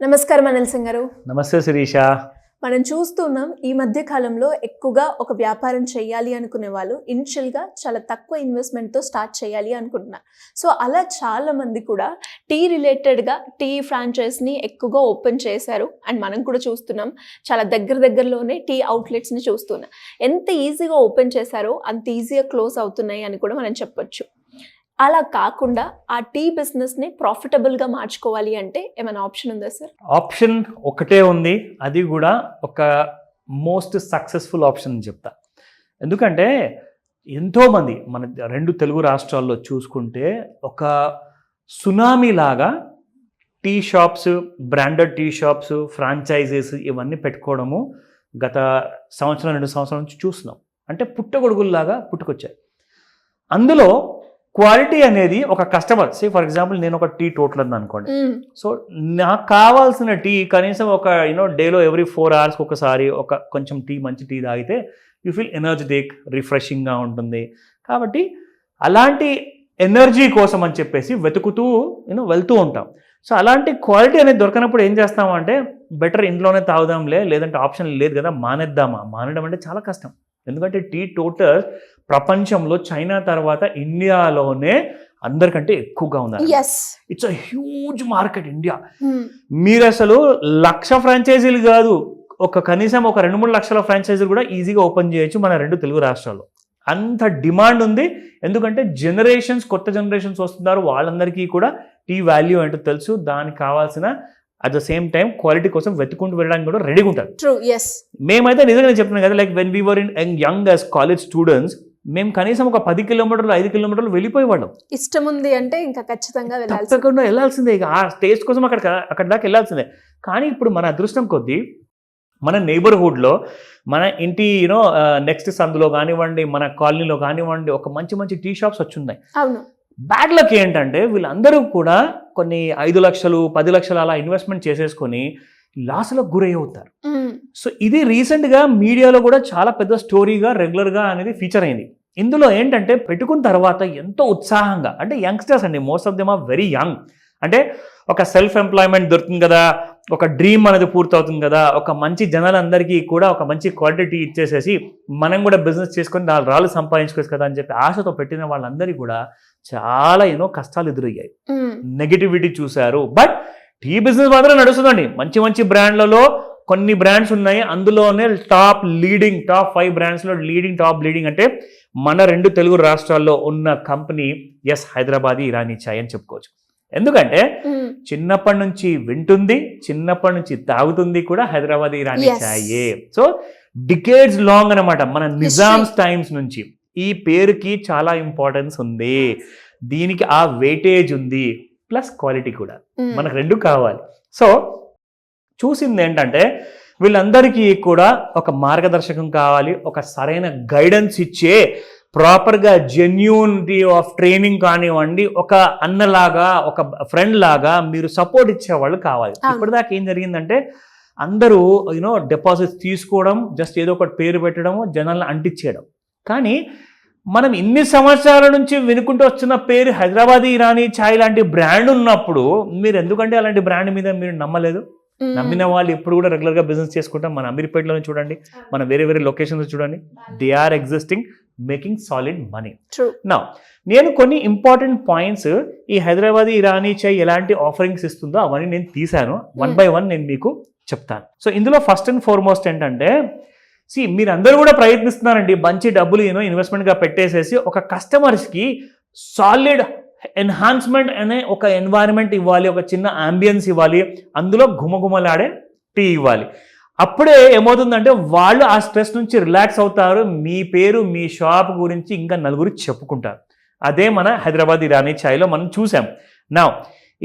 నమస్కారం అనిల్ సింగ్ గారు. నమస్తే శిరీష. మనం చూస్తున్నాం ఈ మధ్య కాలంలో ఎక్కువగా ఒక వ్యాపారం చేయాలి అనుకునే వాళ్ళు ఇనిషియల్గా చాలా తక్కువ ఇన్వెస్ట్మెంట్తో స్టార్ట్ చేయాలి అనుకుంటున్నారు. సో అలా చాలా మంది కూడా టీ రిలేటెడ్గా టీ ఫ్రాంచైజ్ని ఎక్కువగా ఓపెన్ చేశారు. అండ్ మనం కూడా చూస్తున్నాం, చాలా దగ్గరలోనే టీ అవుట్లెట్స్ని చూస్తున్నాం. ఎంత ఈజీగా ఓపెన్ చేశారో అంత ఈజీగా క్లోజ్ అవుతున్నాయి అని కూడా మనం చెప్పొచ్చు. అలా కాకుండా ఆ టీ బిజినెస్ని ప్రాఫిటబుల్గా మార్చుకోవాలి అంటే ఏమైనా ఆప్షన్ ఉందా సార్? ఆప్షన్ ఒకటే ఉంది, అది కూడా ఒక మోస్ట్ సక్సెస్ఫుల్ ఆప్షన్ అని చెప్తా. ఎందుకంటే ఎంతోమంది మన రెండు తెలుగు రాష్ట్రాల్లో చూసుకుంటే ఒక సునామీ లాగా tea shops, branded tea shops, franchises ఇవన్నీ పెట్టుకోవడము గత సంవత్సరం 2 సంవత్సరాల నుంచి చూస్తున్నాం. అంటే పుట్టగొడుగుల్లాగా పుట్టుకొచ్చాయి. అందులో క్వాలిటీ అనేది ఒక కస్టమర్, సే ఫర్ ఎగ్జాంపుల్ నేను ఒక టీ టోటల్ అని అనుకోండి. సో నాకు కావాల్సిన టీ కనీసం ఒక డేలో ఎవ్రీ 4 hours ఒకసారి ఒక కొంచెం టీ, మంచి టీ తాగితే యూ ఫీల్ ఎనర్జెటిక్, రిఫ్రెషింగ్గా ఉంటుంది. కాబట్టి అలాంటి ఎనర్జీ కోసం అని చెప్పేసి వెతుకుతూ వెళ్తూ ఉంటాం. సో అలాంటి క్వాలిటీ అనేది దొరకనప్పుడు ఏం చేస్తామంటే బెటర్ ఇంట్లోనే తాగుదాంలే, లేదంటే ఆప్షన్ లేదు కదా మానేద్దామా. మానేయడం అంటే చాలా కష్టం. ఎందుకంటే టీ టోటల్ ప్రపంచంలో చైనా తర్వాత ఇండియాలోనే అందరికంటే ఎక్కువగా ఉన్నారు. It's a huge market India. మీరు అసలు 1,00,000 ఫ్రాంచైజీలు కాదు, కనీసం ఒక 2-3 లక్షల ఫ్రాంచైజీలు కూడా ఈజీగా ఓపెన్ చేయొచ్చు మన 2 తెలుగు రాష్ట్రాల్లో. అంత డిమాండ్ ఉంది. ఎందుకంటే కొత్త జనరేషన్స్ వస్తున్నారు, వాళ్ళందరికీ కూడా టీ వాల్యూ ఏంటో తెలుసు. దానికి కావాల్సిన at the same time quality కోసం వెతుకుంటూ వెళ్ళడానికి కూడా రెడీగా ఉంటారు. మేమైతే నిజంగా చెప్తున్నాను కదా, like when we were in young as college students, మేము కనీసం ఒక 10 కిలోమీటర్లు 5 కిలోమీటర్లు వెళ్ళిపోయేవాళ్ళం. ఇష్టం ఉంది అంటే ఇంకా ఖచ్చితంగా వెళ్ళాల్సిందే, ఇక ఆ టేస్ట్ కోసం అక్కడ దాకా వెళ్ళాల్సిందే. కానీ ఇప్పుడు మన అదృష్టం కొద్దీ మన నైబర్హుడ్లో, మన ఇంటి నెక్స్ట్ సందులో కానివ్వండి, మన కాలనీలో కానివ్వండి, ఒక మంచి టీ షాప్స్ వచ్చున్నాయి. అవును. బ్యాడ్ లక్ ఏంటంటే వీళ్ళందరూ కూడా కొన్ని 5 లక్షలు 10 లక్షలు అలా ఇన్వెస్ట్మెంట్ చేసేసుకొని లాస్లకు గురై అవుతారు. సో ఇది రీసెంట్గా మీడియాలో కూడా చాలా పెద్ద స్టోరీగా రెగ్యులర్గా అనేది ఫీచర్ అయింది. ఇందులో ఏంటంటే పెట్టుకున్న తర్వాత ఎంతో ఉత్సాహంగా, అంటే యంగ్స్టర్స్ అండి, most of them are very young. అంటే ఒక సెల్ఫ్ ఎంప్లాయ్మెంట్ దొరుకుతుంది కదా, ఒక డ్రీమ్ అనేది పూర్తవుతుంది కదా, ఒక మంచి జనాలందరికీ కూడా ఒక మంచి క్వాలిటీ ఇచ్చేసేసి మనం కూడా బిజినెస్ చేసుకొని 4 రాళ్ళు సంపాదించుకోవచ్చు కదా అని చెప్పి ఆశతో పెట్టిన వాళ్ళందరికీ కూడా చాలా కష్టాలు ఎదురయ్యాయి. నెగిటివిటీ చూశారు. బట్ టీ బిజినెస్ మాత్రం నడుస్తుందండి. మంచి బ్రాండ్లలో కొన్ని బ్రాండ్స్ ఉన్నాయి. అందులోనే టాప్ 5 బ్రాండ్స్లో టాప్ లీడింగ్ అంటే మన 2 తెలుగు రాష్ట్రాల్లో ఉన్న కంపెనీ హైదరాబాదీ ఇరానీ చాయ్ అని చెప్పుకోవచ్చు. ఎందుకంటే చిన్నప్పటి నుంచి వింటుంది, చిన్నప్పటి నుంచి తాగుతుంది కూడా హైదరాబాదీ ఇరానీ చాయే. సో డికేడ్స్ లాంగ్ అనమాట, మన నిజామ్స్ టైమ్స్ నుంచి ఈ పేరుకి చాలా ఇంపార్టెన్స్ ఉంది. దీనికి ఆ వెయిటేజ్ ఉంది, ప్లస్ క్వాలిటీ కూడా మనకు 2 కావాలి. సో చూసింది ఏంటంటే వీళ్ళందరికీ కూడా ఒక మార్గదర్శకం కావాలి, ఒక సరైన గైడెన్స్ ఇచ్చే ప్రాపర్గా జెన్యూనిటీ ఆఫ్ ట్రైనింగ్ కానివ్వండి, ఒక అన్నలాగా, ఒక ఫ్రెండ్ లాగా మీరు సపోర్ట్ ఇచ్చేవాళ్ళు కావాలి. ఇప్పటిదాకా ఏం జరిగిందంటే అందరూ డిపాజిట్స్ తీసుకోవడం, జస్ట్ ఏదో ఒకటి పేరు పెట్టడము, జనాలను అంటించేయడం. కానీ మనం ఇన్ని సంవత్సరాల నుంచి వినుకుంటూ వస్తున్న పేరు హైదరాబాదీ ఇరానీ చాయ్ లాంటి బ్రాండ్ ఉన్నప్పుడు మీరు ఎందుకంటే అలాంటి బ్రాండ్ మీద మీరు నమ్మలేదు? నమ్మిన వాళ్ళు ఇప్పుడు కూడా రెగ్యులర్గా బిజినెస్ చేసుకుంటాం. మన అమీర్పేటలో చూడండి, మన వేరే లొకేషన్స్ చూడండి, they are existing, making solid money. నా నేను కొన్ని ఇంపార్టెంట్ పాయింట్స్ ఈ హైదరాబాదీ ఇరానీ చాయ్ ఎలాంటి ఆఫరింగ్స్ ఇస్తుందో అవన్నీ నేను తీశాను. 1 by 1 నేను మీకు చెప్తాను. సో ఇందులో ఫస్ట్ అండ్ ఫార్మోస్ట్ ఏంటంటే, మీరు అందరూ కూడా ప్రయత్నిస్తున్నారండి మంచి డబ్బులు ఇన్వెస్ట్మెంట్గా పెట్టేసేసి ఒక కస్టమర్స్కి సాలిడ్ ఎన్హాన్స్మెంట్ అనే ఒక ఎన్వైరన్మెంట్ ఇవ్వాలి, ఒక చిన్న అంబియన్స్ ఇవ్వాలి, అందులో గుమగుమలాడే టీ ఇవ్వాలి. అప్పుడే ఏమవుతుందంటే వాళ్ళు ఆ స్ట్రెస్ నుంచి రిలాక్స్ అవుతారు, మీ పేరు, మీ షాప్ గురించి ఇంకా నలుగురు చెప్పుకుంటారు. అదే మన హైదరాబాద్ ఇరానీ చాయ్లో మనం చూసాం. నా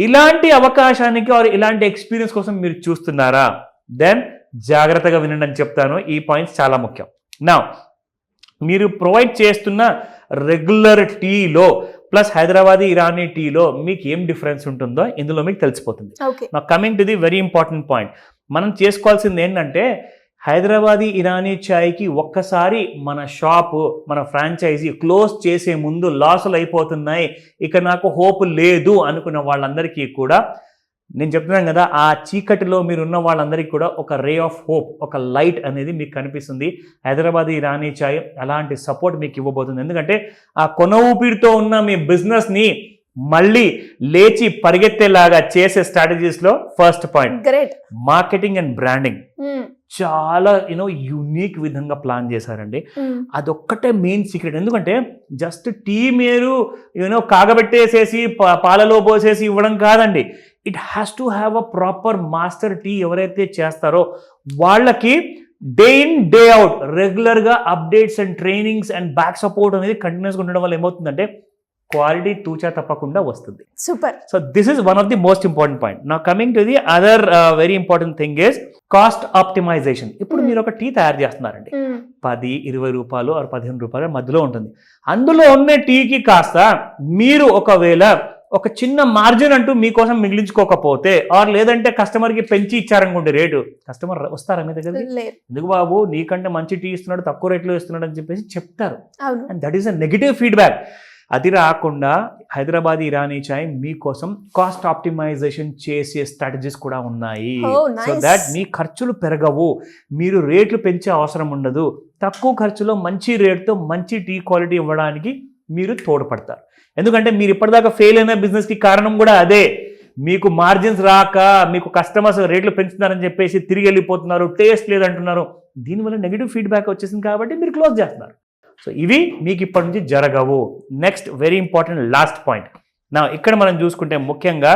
ఇలాంటి అవకాశానికి ఇలాంటి ఎక్స్పీరియన్స్ కోసం మీరు చూస్తున్నారా? దెన్ జాగ్రత్తగా వినండి అని చెప్తాను. ఈ పాయింట్స్ చాలా ముఖ్యం. నా మీరు ప్రొవైడ్ చేస్తున్న రెగ్యులర్ టీలో ప్లస్ హైదరాబాదీ ఇరానీ టీలో మీకు ఏం డిఫరెన్స్ ఉంటుందో ఇందులో మీకు తెలిసిపోతుంది. నా coming to the very important point, మనం చేసుకోవాల్సింది ఏంటంటే హైదరాబాదీ ఇరానీ చాయ్కి ఒక్కసారి మన షాపు, మన ఫ్రాంచైజీ క్లోజ్ చేసే ముందు లాసులు అయిపోతున్నాయి, ఇక నాకు హోప్ లేదు అనుకున్న వాళ్ళందరికీ కూడా నేను చెప్తున్నాను కదా, ఆ చీకటిలో మీరు ఉన్న వాళ్ళందరికీ కూడా ఒక రే ఆఫ్ హోప్, ఒక లైట్ అనేది మీకు కనిపిస్తుంది. హైదరాబాదీ ఇరానీ చాయ్ అలాంటి సపోర్ట్ మీకు ఇవ్వబోతుంది. ఎందుకంటే ఆ కొన ఊపిరితో ఉన్న మీ బిజినెస్ని మళ్ళీ లేచి పరిగెత్తేలాగా చేసే స్ట్రాటజీస్లో first point great marketing and branding. చాలా యూనిక్ విధంగా ప్లాన్ చేశారండి. అదొక్కటే మెయిన్ సీక్రెట్. ఎందుకంటే జస్ట్ టీ మీరు కాగబెట్టేసేసి పాలలో పోసేసి ఇవ్వడం కాదండి. It has to have a proper master tea. ఎవరైతే చేస్తారో వాళ్ళకి డే ఇన్ డే అవుట్ రెగ్యులర్గా updates and trainings and back support అనేది కంటిన్యూస్గా ఉండడం వల్ల ఏమవుతుందంటే క్వాలిటీ తూచా తప్పకుండా వస్తుంది. Super. So this is one of the most important point. నా coming to the other very important thing is cost optimisation. ఇప్పుడు మీరు ఒక టీ తయారు చేస్తున్నారండి, 10-20 రూపాయలు 15 రూపాయల మధ్యలో ఉంటుంది. అందులో ఉన్న టీకి కాస్త మీరు ఒకవేళ ఒక చిన్న మార్జిన్ అంటూ మీకోసం మిగిలించుకోకపోతే ఆర్ లేదంటే కస్టమర్కి పెంచి ఇచ్చారనుకోండి రేటు, కస్టమర్ వస్తారా మీ దగ్గర? ఎందుకు బాబు నీకంటే మంచి టీ ఇస్తున్నాడు, తక్కువ రేట్లో ఇస్తున్నాడు అని చెప్పేసి చెప్తారు. And that is a negative feedback. అది రాకుండా హైదరాబాదీ ఇరానీ చాయ్ మీకోసం కాస్ట్ ఆప్టిమైజేషన్ చేసే స్ట్రాటజీస్ కూడా ఉన్నాయి. సో దాట్ మీ ఖర్చులు పెరగవు, మీరు రేట్లు పెంచే అవసరం ఉండదు. తక్కువ ఖర్చులో మంచి రేట్తో మంచి టీ క్వాలిటీ ఇవ్వడానికి మీరు తోడ్పడతారు. ఎందుకంటే మీరు ఇప్పటిదాకా ఫెయిల్ అయిన బిజినెస్కి కారణం కూడా అదే. మీకు మార్జిన్స్ రాక, మీకు కస్టమర్స్ రేట్లు పెంచుతున్నారని చెప్పేసి తిరిగి వెళ్ళిపోతున్నారు, టేస్ట్ లేదంటున్నారు. దీనివల్ల నెగిటివ్ ఫీడ్బ్యాక్ వచ్చేసింది కాబట్టి మీరు క్లోజ్ చేస్తున్నారు. సో ఇవి మీకు ఇప్పటి నుంచి జరగవు. Next very important last point. నా ఇక్కడ మనం చూసుకుంటే ముఖ్యంగా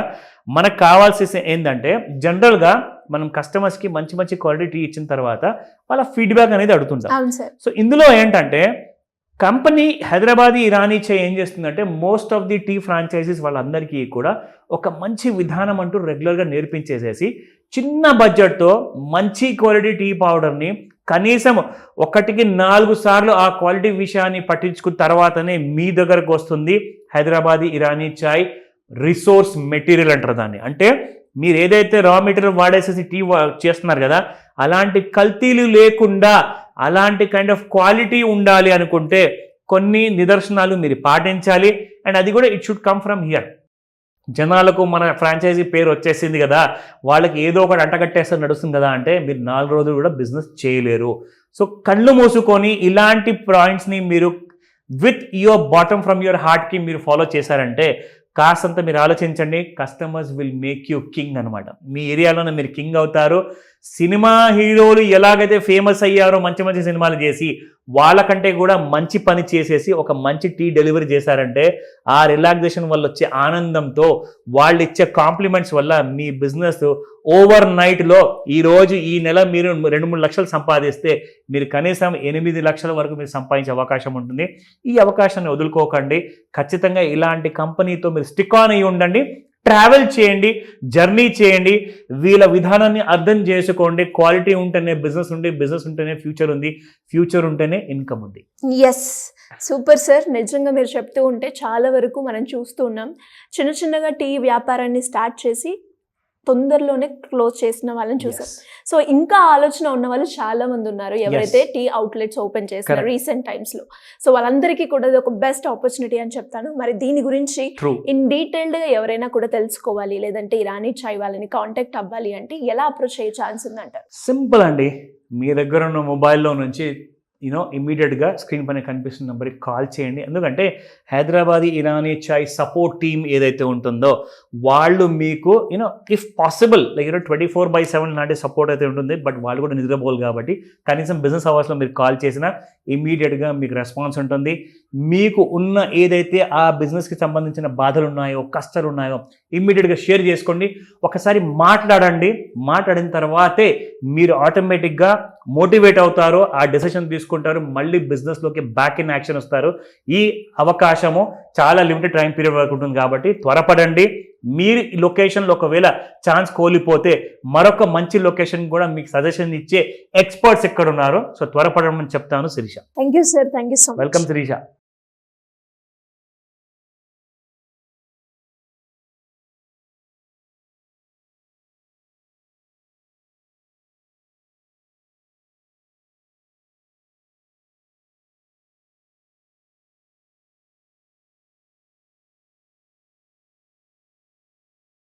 మనకు కావాల్సి ఏంటంటే జనరల్గా మనం కస్టమర్స్కి మంచి మంచి క్వాలిటీ టీ ఇచ్చిన తర్వాత వాళ్ళ ఫీడ్బ్యాక్ అనేది అడుగుతుంటాం. సో ఇందులో ఏంటంటే కంపెనీ హైదరాబాదీ ఇరానీ చాయ్ ఏం చేస్తుందంటే most of the tea franchises వాళ్ళందరికీ కూడా ఒక మంచి విధానం అంటూ రెగ్యులర్గా నేర్పించేసేసి చిన్న బడ్జెట్తో మంచి క్వాలిటీ టీ పౌడర్ని కనీసం 1-4 సార్లు ఆ క్వాలిటీ విషయాన్ని పట్టించుకున్న తర్వాతనే మీ దగ్గరకు వస్తుంది హైదరాబాదీ ఇరానీ చాయ్ రిసోర్స్ మెటీరియల్ అంటారు దాన్ని. అంటే మీరు ఏదైతే రా మెటీరియల్ వాడేసేసి టీ చేస్తున్నారు కదా, అలాంటి కల్తీలు లేకుండా అలాంటి కైండ్ ఆఫ్ క్వాలిటీ ఉండాలి అనుకుంటే కొన్ని నిదర్శనాలు మీరు పాటించాలి. అండ్ అది కూడా it should come from here. జనాలకు మన ఫ్రాంచైజీ పేరు వచ్చేసింది కదా, వాళ్ళకి ఏదో ఒకటి అంటగట్టేస్తే నడుస్తుంది కదా అంటే మీరు 4 రోజులు కూడా బిజినెస్ చేయలేరు. సో కళ్ళు మూసుకొని ఇలాంటి పాయింట్స్ని మీరు with your bottom from your హార్ట్కి మీరు ఫాలో చేశారంటే కాస్తంత మీరు ఆలోచించండి, customers will make you king అనమాట. మీ ఏరియాలోనే మీరు కింగ్ అవుతారు. సినిమా హీరోలు ఎలాగైతే ఫేమస్ అయ్యారో మంచి మంచి సినిమాలు చేసి, వాళ్ళకంటే కూడా మంచి పని చేసేసి ఒక మంచి టీ డెలివరీ చేశారంటే ఆ రిలాక్సేషన్ వల్ల వచ్చే ఆనందంతో, వాళ్ళు ఇచ్చే కాంప్లిమెంట్స్ వల్ల మీ బిజినెస్ ఓవర్ నైట్లో ఈరోజు ఈ నెల మీరు 2-3 లక్షలు సంపాదిస్తే మీరు కనీసం 8 లక్షల వరకు మీరు సంపాదించే అవకాశం ఉంటుంది. ఈ అవకాశాన్ని వదులుకోకండి. ఖచ్చితంగా ఇలాంటి కంపెనీతో మీరు స్టిక్ ఆన్ అయ్యి ఉండండి. ట్రావెల్ చేయండి, జర్నీ చేయండి, వీళ్ళ విధానాన్ని అర్థం చేసుకోండి. క్వాలిటీ ఉంటేనే బిజినెస్ ఉంది, బిజినెస్ ఉంటేనే ఫ్యూచర్ ఉంది, ఫ్యూచర్ ఉంటేనే ఇన్కమ్ ఉంది. Yes, super sir. నిజంగా మీరు చెప్తూ ఉంటే చాలా వరకు మనం చూస్తూ ఉన్నాం. చిన్నగా టీ వ్యాపారాన్ని స్టార్ట్ చేసి తొందరలోనే క్లోజ్ చేసిన వాళ్ళని చూసాం. సో ఇంకా ఆలోచన ఉన్న వాళ్ళు చాలా మంది ఉన్నారు, ఎవరైతే టీ అవుట్లెట్స్ ఓపెన్ చేస్తున్నారు రీసెంట్ టైమ్స్ లో. సో వాళ్ళందరికీ కూడా ఇది ఒక బెస్ట్ ఆపర్చునిటీ అని చెప్తాను. మరి దీని గురించి ఇన్ డీటెయిల్డ్ గా ఎవరైనా కూడా తెలుసుకోవాలి, లేదంటే ఇరానీ చాయ్ వాళ్ళని కాంటాక్ట్ అవ్వాలి అంటే ఎలా అప్రోచ్ అయ్యే ఛాన్స్ ఉందంటారు? సింపుల్ అండి. మీ దగ్గర ఉన్న మొబైల్లో నుంచి ఇమీడియట్గా స్క్రీన్ పైన కనిపిస్తున్న నెంబర్కి కాల్ చేయండి. ఎందుకంటే హైదరాబాదీ ఇరానీ చాయ్ సపోర్ట్ టీమ్ ఏదైతే ఉంటుందో వాళ్ళు మీకు ఇఫ్ పాసిబుల్ 24/7 లాంటి సపోర్ట్ అయితే ఉంటుంది. బట్ వాళ్ళు కూడా నిద్రపోవాలి కాబట్టి కనీసం బిజినెస్ అవర్స్లో మీరు కాల్ చేసినా ఇమీడియట్గా మీకు రెస్పాన్స్ ఉంటుంది. మీకు ఉన్న ఏదైతే ఆ బిజినెస్కి సంబంధించిన బాధలు ఉన్నాయో, కష్టాలు ఉన్నాయో ఇమ్మీడియట్గా షేర్ చేసుకోండి. ఒకసారి మాట్లాడండి. మాట్లాడిన తర్వాతే మీరు ఆటోమేటిక్గా మోటివేట్ అవుతారు, ఆ డెసిషన్ తీసుకుంటారు, మళ్ళీ బిజినెస్లోకి బ్యాక్ ఇన్ యాక్షన్ వస్తారు. ఈ అవకాశము చాలా లిమిటెడ్ టైం పీరియడ్ వరకు ఉంటుంది కాబట్టి త్వరపడండి. మీరు ఈ లొకేషన్లో ఒకవేళ ఛాన్స్ కోల్పోతే మరొక మంచి లొకేషన్ కూడా మీకు సజెషన్ ఇచ్చే ఎక్స్పర్ట్స్ ఎక్కడ ఉన్నారు. సో త్వరపడమని చెప్తాను Sirisha. Thank you sir. Thank you so much. Welcome Sirisha.